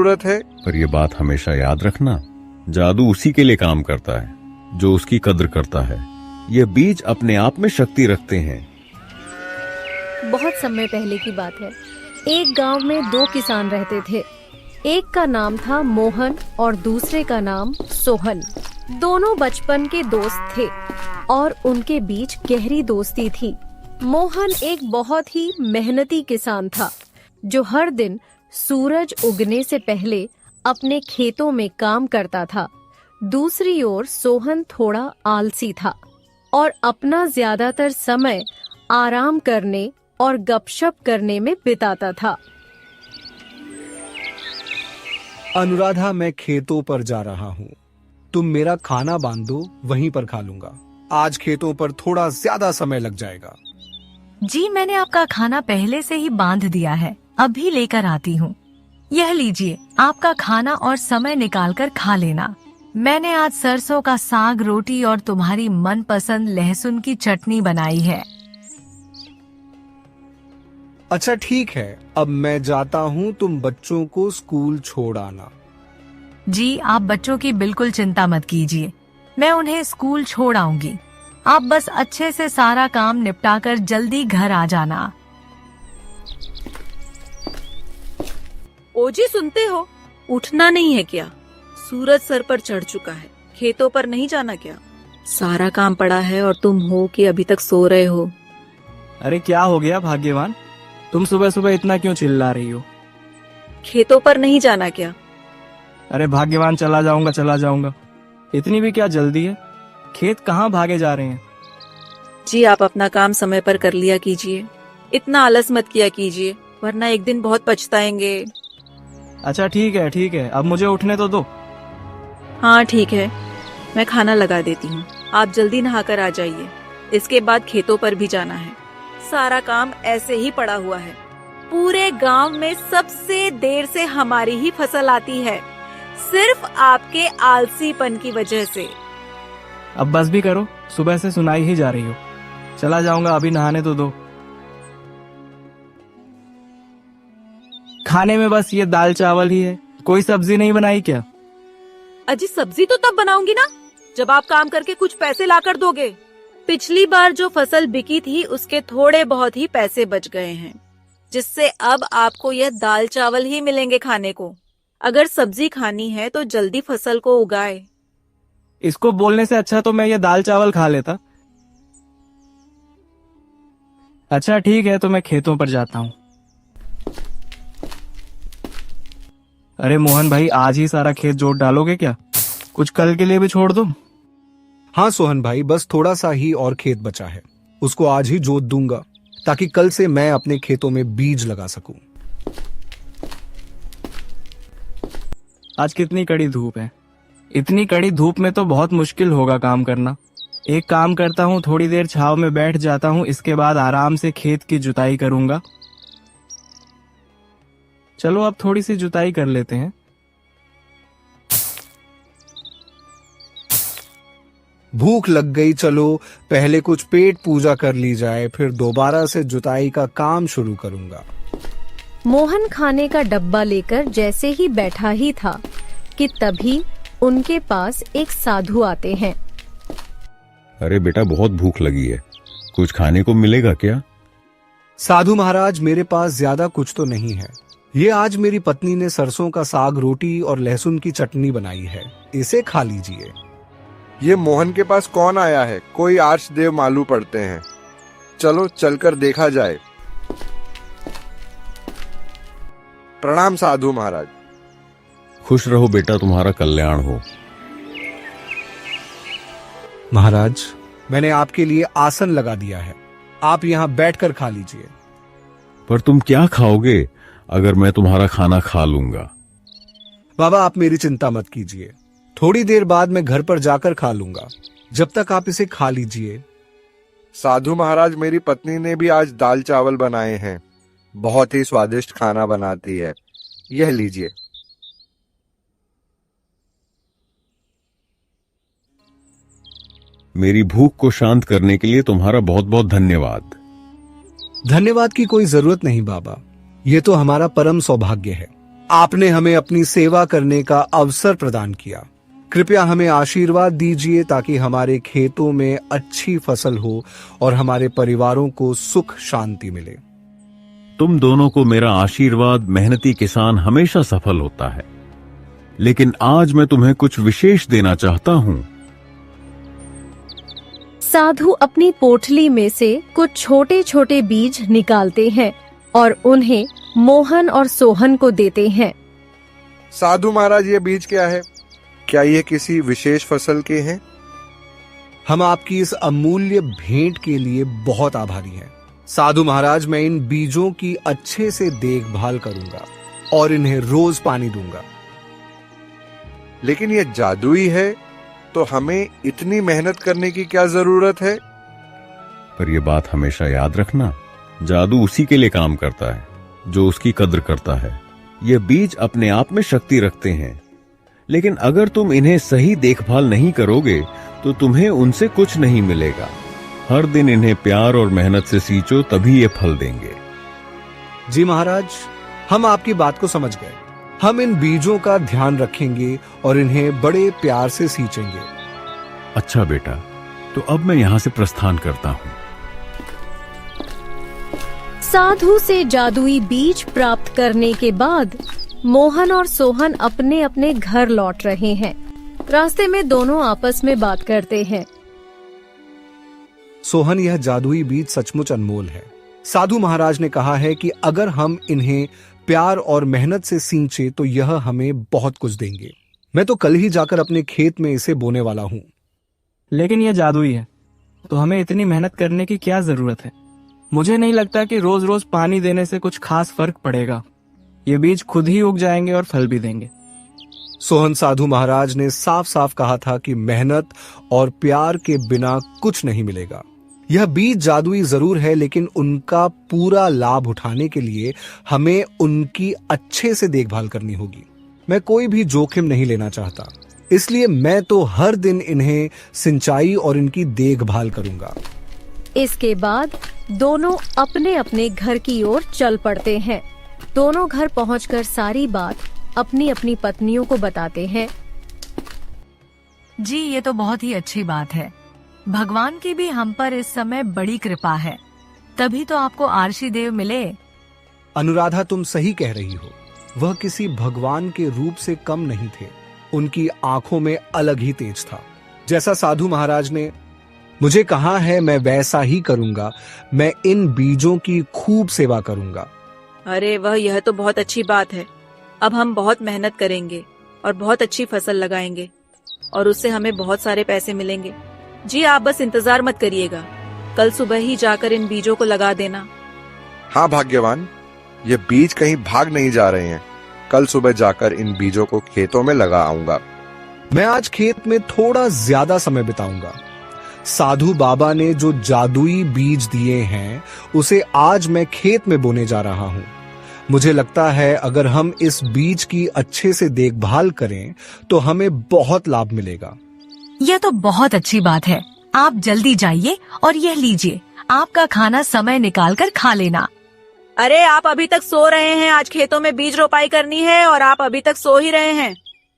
जरूरत है। पर ये बात हमेशा याद रखना, जादू उसी के लिए काम करता है जो उसकी कद्र करता है। ये बीज अपने आप में शक्ति रखते हैं। बहुत समय पहले की बात है। एक गांव में 2 किसान रहते थे। एक का नाम था मोहन और दूसरे का नाम सोहन। दोनों बचपन के दोस्त थे और उनके बीच गहरी दोस्ती थी। मोहन एक बहुत ही मेहनती किसान था जो हर दिन सूरज उगने से पहले अपने खेतों में काम करता था। दूसरी ओर सोहन थोड़ा आलसी था और अपना ज्यादातर समय आराम करने और गपशप करने में बिताता था। अनुराधा, मैं खेतों पर जा रहा हूँ। तुम मेरा खाना बांधो, वहीं पर खा लूंगा। आज खेतों पर थोड़ा ज्यादा समय लग जाएगा। जी, मैंने आपका खाना पहले से ही बांध दिया है, अभी लेकर आती हूँ। यह लीजिए, आपका खाना और समय निकालकर खा लेना। मैंने आज सरसों का साग, रोटी और तुम्हारी मनपसंद लहसुन की चटनी बनाई है। अच्छा ठीक है, अब मैं जाता हूँ। तुम बच्चों को स्कूल छोड़ आना। जी, आप बच्चों की बिल्कुल चिंता मत कीजिए, मैं उन्हें स्कूल छोड़ आऊंगी। आप बस अच्छे से सारा काम निपटाकर जल्दी घर आ जाना। ओजी, सुनते हो? उठना नहीं है क्या? सूरज सर पर चढ़ चुका है। खेतों पर नहीं जाना क्या? सारा काम पड़ा है और तुम हो कि अभी तक सो रहे हो। अरे क्या हो गया भाग्यवान, तुम सुबह सुबह इतना क्यों चिल्ला रही हो? खेतों पर नहीं जाना क्या? अरे भाग्यवान, चला जाऊंगा। इतनी भी क्या जल्दी है? खेत कहाँ भागे जा रहे हैं? जी, आप अपना काम समय पर कर लिया कीजिए। इतना आलस मत किया कीजिए, वरना एक दिन बहुत पछताएंगे। अच्छा ठीक है, अब मुझे उठने तो दो। हाँ ठीक है, मैं खाना लगा देती हूँ। आप जल्दी नहाकर आ जाइए, इसके बाद खेतों पर भी जाना है। सारा काम ऐसे ही पड़ा हुआ है। पूरे गांव में सबसे देर से हमारी ही फसल आती है, सिर्फ आपके आलसीपन की वजह से। अब बस भी करो, सुबह से सुनाई ही जा रही हो। चला जाऊंगा, अभी नहाने तो दो। खाने में बस ये दाल चावल ही है, कोई सब्जी नहीं बनाई क्या? अजी, सब्जी तो तब बनाऊंगी ना जब आप काम करके कुछ पैसे लाकर दोगे। पिछली बार जो फसल बिकी थी उसके थोड़े बहुत ही पैसे बच गए हैं, जिससे अब आपको यह दाल चावल ही मिलेंगे खाने को। अगर सब्जी खानी है तो जल्दी फसल को उगाए। इसको बोलने से अच्छा तो मैं ये दाल चावल खा लेता। अच्छा ठीक है, तो मैं खेतों पर जाता हूँ। अरे मोहन भाई, आज ही सारा खेत जोत डालोगे क्या? कुछ कल के लिए भी छोड़ दो। हाँ सोहन भाई, बस थोड़ा सा ही और खेत बचा है, उसको आज ही जोत दूंगा ताकि कल से मैं अपने खेतों में बीज लगा सकूं। आज कितनी कड़ी धूप है। इतनी कड़ी धूप में तो बहुत मुश्किल होगा काम करना। एक काम करता हूँ, थोड़ी देर छांव में बैठ जाता हूँ, इसके बाद आराम से खेत की जुताई करूंगा। चलो अब थोड़ी सी जुताई कर लेते हैं। भूख लग गई, चलो पहले कुछ पेट पूजा कर ली जाए, फिर दोबारा से जुताई का काम शुरू करूंगा। मोहन खाने का डब्बा लेकर जैसे ही बैठा ही था कि तभी उनके पास एक साधु आते हैं। अरे बेटा, बहुत भूख लगी है, कुछ खाने को मिलेगा क्या? साधु महाराज, मेरे पास ज्यादा कुछ तो नहीं है। ये आज मेरी पत्नी ने सरसों का साग, रोटी और लहसुन की चटनी बनाई है, इसे खा लीजिए। ये मोहन के पास कौन आया है? कोई आर्च देव मालूम पड़ते हैं। चलो चलकर देखा जाए। प्रणाम साधु महाराज। खुश रहो बेटा, तुम्हारा कल्याण हो। महाराज, मैंने आपके लिए आसन लगा दिया है, आप यहाँ बैठकर खा लीजिए। पर तुम क्या खाओगे अगर मैं तुम्हारा खाना खा लूंगा? बाबा, आप मेरी चिंता मत कीजिए, थोड़ी देर बाद मैं घर पर जाकर खा लूंगा। जब तक आप इसे खा लीजिए। साधु महाराज, मेरी पत्नी ने भी आज दाल चावल बनाए हैं, बहुत ही स्वादिष्ट खाना बनाती है। यह लीजिए। मेरी भूख को शांत करने के लिए तुम्हारा बहुत बहुत धन्यवाद। धन्यवाद की कोई जरूरत नहीं बाबा, ये तो हमारा परम सौभाग्य है। आपने हमें अपनी सेवा करने का अवसर प्रदान किया। कृपया हमें आशीर्वाद दीजिए ताकि हमारे खेतों में अच्छी फसल हो और हमारे परिवारों को सुख शांति मिले। तुम दोनों को मेरा आशीर्वाद। मेहनती किसान हमेशा सफल होता है, लेकिन आज मैं तुम्हें कुछ विशेष देना चाहता हूं। साधु अपनी पोटली में से कुछ छोटे छोटे बीज निकालते हैं और उन्हें मोहन और सोहन को देते हैं। साधु महाराज, ये बीज क्या है? क्या ये किसी विशेष फसल के हैं? हम आपकी इस अमूल्य भेंट के लिए बहुत आभारी हैं। साधु महाराज, मैं इन बीजों की अच्छे से देखभाल करूंगा और इन्हें रोज पानी दूंगा। लेकिन ये जादुई है, तो हमें इतनी मेहनत करने की क्या जरूरत है? पर यह बात हमेशा याद रखना, जादू उसी के लिए काम करता है जो उसकी कद्र करता है। ये बीज अपने आप में शक्ति रखते हैं, लेकिन अगर तुम इन्हें सही देखभाल नहीं करोगे तो तुम्हें उनसे कुछ नहीं मिलेगा। हर दिन इन्हें प्यार और मेहनत से सींचो, तभी ये फल देंगे। जी महाराज, हम आपकी बात को समझ गए। हम इन बीजों का ध्यान रखेंगे और इन्हें बड़े प्यार से सींचेंगे। अच्छा बेटा, तो अब मैं यहां से प्रस्थान करता हूं। साधु से जादुई बीज प्राप्त करने के बाद मोहन और सोहन अपने अपने घर लौट रहे हैं। रास्ते में दोनों आपस में बात करते हैं। सोहन, यह जादुई बीज सचमुच अनमोल है। साधु महाराज ने कहा है कि अगर हम इन्हें प्यार और मेहनत से सींचे तो यह हमें बहुत कुछ देंगे। मैं तो कल ही जाकर अपने खेत में इसे बोने वाला हूँ। लेकिन यह जादुई है, तो हमें इतनी मेहनत करने की क्या जरूरत है? मुझे नहीं लगता कि रोज रोज पानी देने से कुछ खास फर्क पड़ेगा। ये बीज खुद ही उग जाएंगे और फल भी देंगे। सोहन, साधु महाराज ने साफ साफ कहा था कि मेहनत और प्यार के बिना कुछ नहीं मिलेगा। यह बीज जादुई जरूर है, लेकिन उनका पूरा लाभ उठाने के लिए हमें उनकी अच्छे से देखभाल करनी होगी। मैं कोई भी जोखिम नहीं लेना चाहता, इसलिए मैं तो हर दिन इन्हें सिंचाई और इनकी देखभाल करूंगा। इसके बाद दोनों अपने अपने घर की ओर चल पड़ते हैं। दोनों घर पहुंचकर सारी बात अपनी अपनी पत्नियों को बताते हैं। जी, ये तो बहुत ही अच्छी बात है। भगवान की भी हम पर इस समय बड़ी कृपा है, तभी तो आपको आरशी देव मिले। अनुराधा, तुम सही कह रही हो। वह किसी भगवान के रूप से कम नहीं थे। उनकी आंखों में अलग ही तेज था। जैसा साधु महाराज ने मुझे कहा है, मैं वैसा ही करूंगा। मैं इन बीजों की खूब सेवा करूंगा। अरे वह, यह तो बहुत अच्छी बात है। अब हम बहुत मेहनत करेंगे और बहुत अच्छी फसल लगाएंगे और उससे हमें बहुत सारे पैसे मिलेंगे। जी, आप बस इंतजार मत करिएगा, कल सुबह ही जाकर इन बीजों को लगा देना। हाँ भाग्यवान, ये बीज कहीं भाग नहीं जा रहे हैं। कल सुबह जाकर इन बीजों को खेतों में लगा आऊंगा। मैं आज खेत में थोड़ा ज्यादा समय बिताऊंगा। साधु बाबा ने जो जादुई बीज दिए हैं उसे आज मैं खेत में बोने जा रहा हूं। मुझे लगता है अगर हम इस बीज की अच्छे से देखभाल करें तो हमें बहुत लाभ मिलेगा। यह तो बहुत अच्छी बात है। आप जल्दी जाइए और यह लीजिए, आपका खाना समय निकाल कर खा लेना। अरे आप अभी तक सो रहे हैं? आज खेतों में बीज रोपाई करनी है और आप अभी तक सो ही रहे हैं।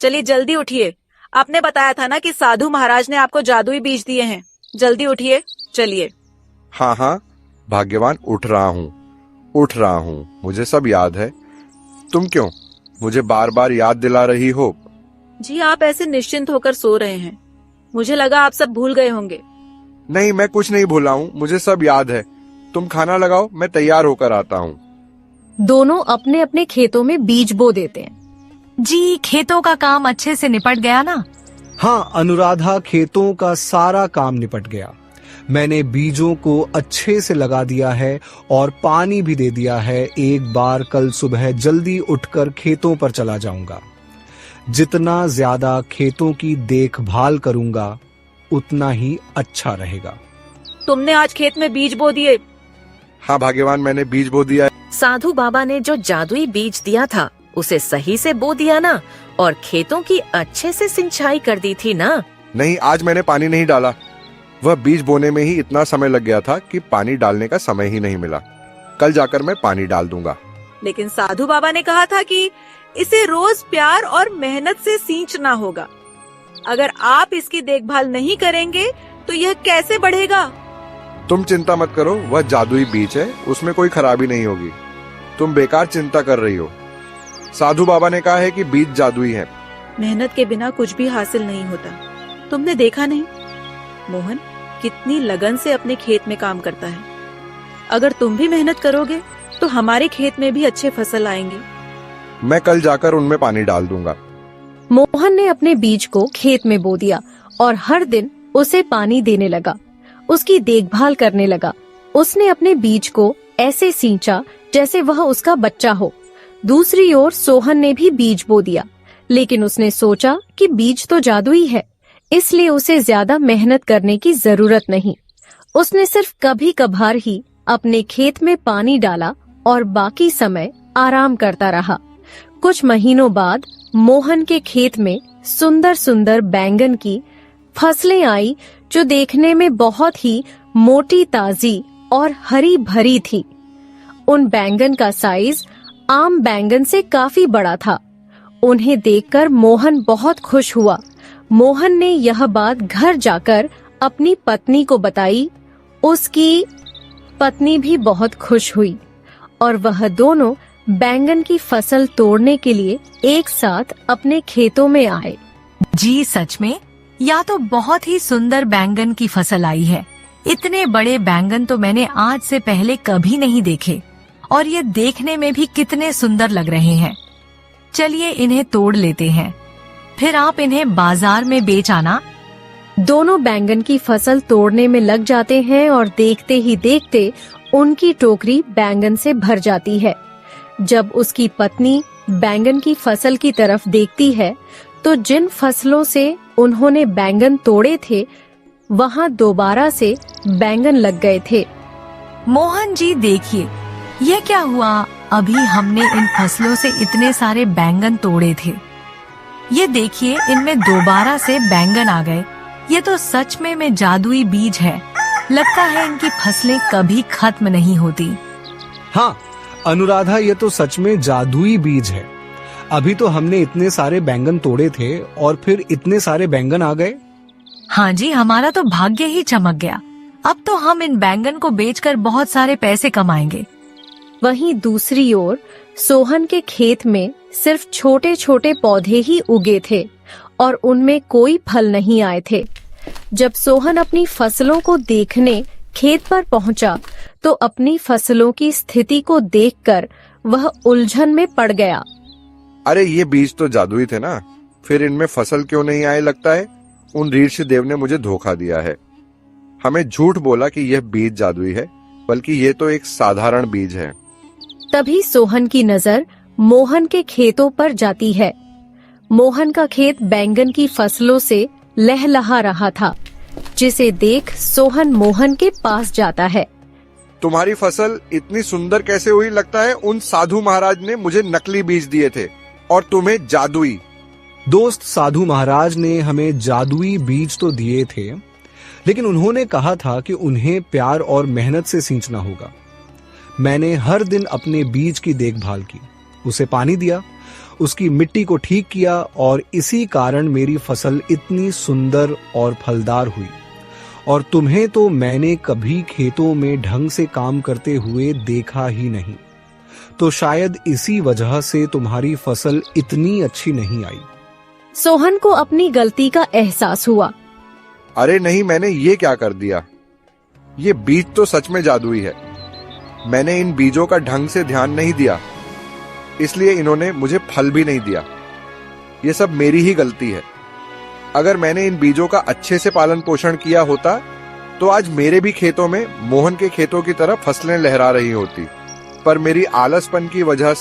चलिए जल्दी उठिए। आपने बताया था ना कि साधु महाराज ने आपको जादुई बीज दिए हैं। जल्दी उठिए, चलिए। हाँ हाँ भाग्यवान, उठ रहा हूँ। मुझे सब याद है। तुम क्यों मुझे बार बार याद दिला रही हो? जी, आप ऐसे निश्चिंत होकर सो रहे हैं, मुझे लगा आप सब भूल गए होंगे। नहीं, मैं कुछ नहीं भूला हूँ। मुझे सब याद है। तुम खाना लगाओ, मैं तैयार होकर आता हूँ। दोनों अपने अपने खेतों में बीज बो देते हैं। जी, खेतों का काम अच्छे से निपट गया ना? हाँ अनुराधा, खेतों का सारा काम निपट गया। मैंने बीजों को अच्छे से लगा दिया है और पानी भी दे दिया है। एक बार कल सुबह जल्दी उठकर खेतों पर चला जाऊंगा। जितना ज्यादा खेतों की देखभाल करूंगा उतना ही अच्छा रहेगा। तुमने आज खेत में बीज बो दिए? हाँ भाग्यवान, मैंने बीज बो दिया है। साधु बाबा ने जो जादुई बीज दिया था उसे सही से बो दिया ना, और खेतों की अच्छे से सिंचाई कर दी थी ना? नहीं, आज मैंने पानी नहीं डाला। वह बीज बोने में ही इतना समय लग गया था कि पानी डालने का समय ही नहीं मिला। कल जाकर मैं पानी डाल दूंगा। लेकिन साधु बाबा ने कहा था कि इसे रोज प्यार और मेहनत से सींचना होगा। अगर आप इसकी देखभाल नहीं करेंगे तो यह कैसे बढ़ेगा? तुम चिंता मत करो, वह जादुई बीज है, उसमें कोई खराबी नहीं होगी। तुम बेकार चिंता कर रही हो। साधु बाबा ने कहा है कि बीज जादुई है। मेहनत के बिना कुछ भी हासिल नहीं होता। तुमने देखा नहीं मोहन कितनी लगन से अपने खेत में काम करता है। अगर तुम भी मेहनत करोगे तो हमारे खेत में भी अच्छे फसल आएंगे। मैं कल जाकर उनमें पानी डाल दूंगा। मोहन ने अपने बीज को खेत में बो दिया और हर दिन उसे पानी देने लगा, उसकी देखभाल करने लगा। उसने अपने बीज को ऐसे सींचा जैसे वह उसका बच्चा हो। दूसरी ओर सोहन ने भी बीज बो दिया, लेकिन उसने सोचा कि बीज तो जादुई है, इसलिए उसे ज्यादा मेहनत करने की जरूरत नहीं। उसने सिर्फ कभी कभार ही अपने खेत में पानी डाला और बाकी समय आराम करता रहा। कुछ महीनों बाद मोहन के खेत में सुंदर सुंदर बैंगन की फसलें आई, जो देखने में बहुत ही मोटी, ताजी और हरी भरी थी। उन बैंगन का साइज आम बैंगन से काफी बड़ा था। उन्हें देखकर मोहन बहुत खुश हुआ। मोहन ने यह बात घर जाकर अपनी पत्नी को बताई। उसकी पत्नी भी बहुत खुश हुई और वह दोनों बैंगन की फसल तोड़ने के लिए एक साथ अपने खेतों में आए। जी सच में, या तो बहुत ही सुंदर बैंगन की फसल आई है। इतने बड़े बैंगन तो मैंने आज से पहले कभी नहीं देखे और ये देखने में भी कितने सुंदर लग रहे हैं। चलिए इन्हें तोड़ लेते हैं, फिर आप इन्हें बाजार में बेच आना। दोनों बैंगन की फसल तोड़ने में लग जाते हैं और देखते ही देखते उनकी टोकरी बैंगन से भर जाती है। जब उसकी पत्नी बैंगन की फसल की तरफ देखती है तो जिन फसलों से उन्होंने बैंगन तोड़े थे वहाँ दोबारा से बैंगन लग गए थे। मोहन जी देखिए, ये क्या हुआ? अभी हमने इन फसलों से इतने सारे बैंगन तोड़े थे। ये देखिए, इनमें दोबारा से बैंगन आ गए। ये तो सच में जादुई बीज है। लगता है इनकी फसलें कभी खत्म नहीं होती। हाँ अनुराधा, ये तो सच में जादुई बीज है। अभी तो हमने इतने सारे बैंगन तोड़े थे और फिर इतने सारे बैंगन आ गए। हाँ जी, हमारा तो भाग्य ही चमक गया। अब तो हम इन बैंगन को बेचकर बहुत सारे पैसे कमाएंगे। वहीं दूसरी ओर सोहन के खेत में सिर्फ छोटे छोटे पौधे ही उगे थे और उनमें कोई फल नहीं आए थे। जब सोहन अपनी फसलों को देखने खेत पर पहुंचा तो अपनी फसलों की स्थिति को देखकर वह उलझन में पड़ गया। अरे ये बीज तो जादुई थे ना, फिर इनमें फसल क्यों नहीं आए? लगता है उन ऋषि देव ने मुझे धोखा दिया है। हमें झूठ बोला कि यह बीज जादुई है, बल्कि ये तो एक साधारण बीज है। तभी सोहन की नजर मोहन के खेतों पर जाती है। मोहन का खेत बैंगन की फसलों से लहलहा रहा था, जिसे देख सोहन मोहन के पास जाता है। तुम्हारी फसल इतनी सुंदर कैसे हुई? लगता है उन साधु महाराज ने मुझे नकली बीज दिए थे और तुम्हें जादुई। दोस्त, साधु महाराज ने हमें जादुई बीज तो दिए थे, लेकिन उन्होंने कहा था कि उन्हें प्यार और मेहनत से सींचना होगा। मैंने हर दिन अपने बीज की देखभाल की, उसे पानी दिया, उसकी मिट्टी को ठीक किया और इसी कारण मेरी फसल इतनी सुंदर और फलदार हुई। और तुम्हें तो मैंने कभी खेतों में ढंग से काम करते हुए देखा ही नहीं, तो शायद इसी वजह से तुम्हारी फसल इतनी अच्छी नहीं आई। सोहन को अपनी गलती का एहसास हुआ। अरे नहीं, मैंने ये क्या कर दिया? ये बीज तो सच में जादुई है। मैंने इन बीजों का ढंग से ध्यान नहीं दिया, इसलिए इन्होंने मुझे फल भी नहीं दिया। ये सब मेरी ही गलती है। अगर मैंने इन बीजों का अच्छे से पालन पोषण किया होता तो आज मेरे भी खेतों में मोहन के खेतों की तरह फसलें लहरा रही होती, पर मेरी आलसपन की वजह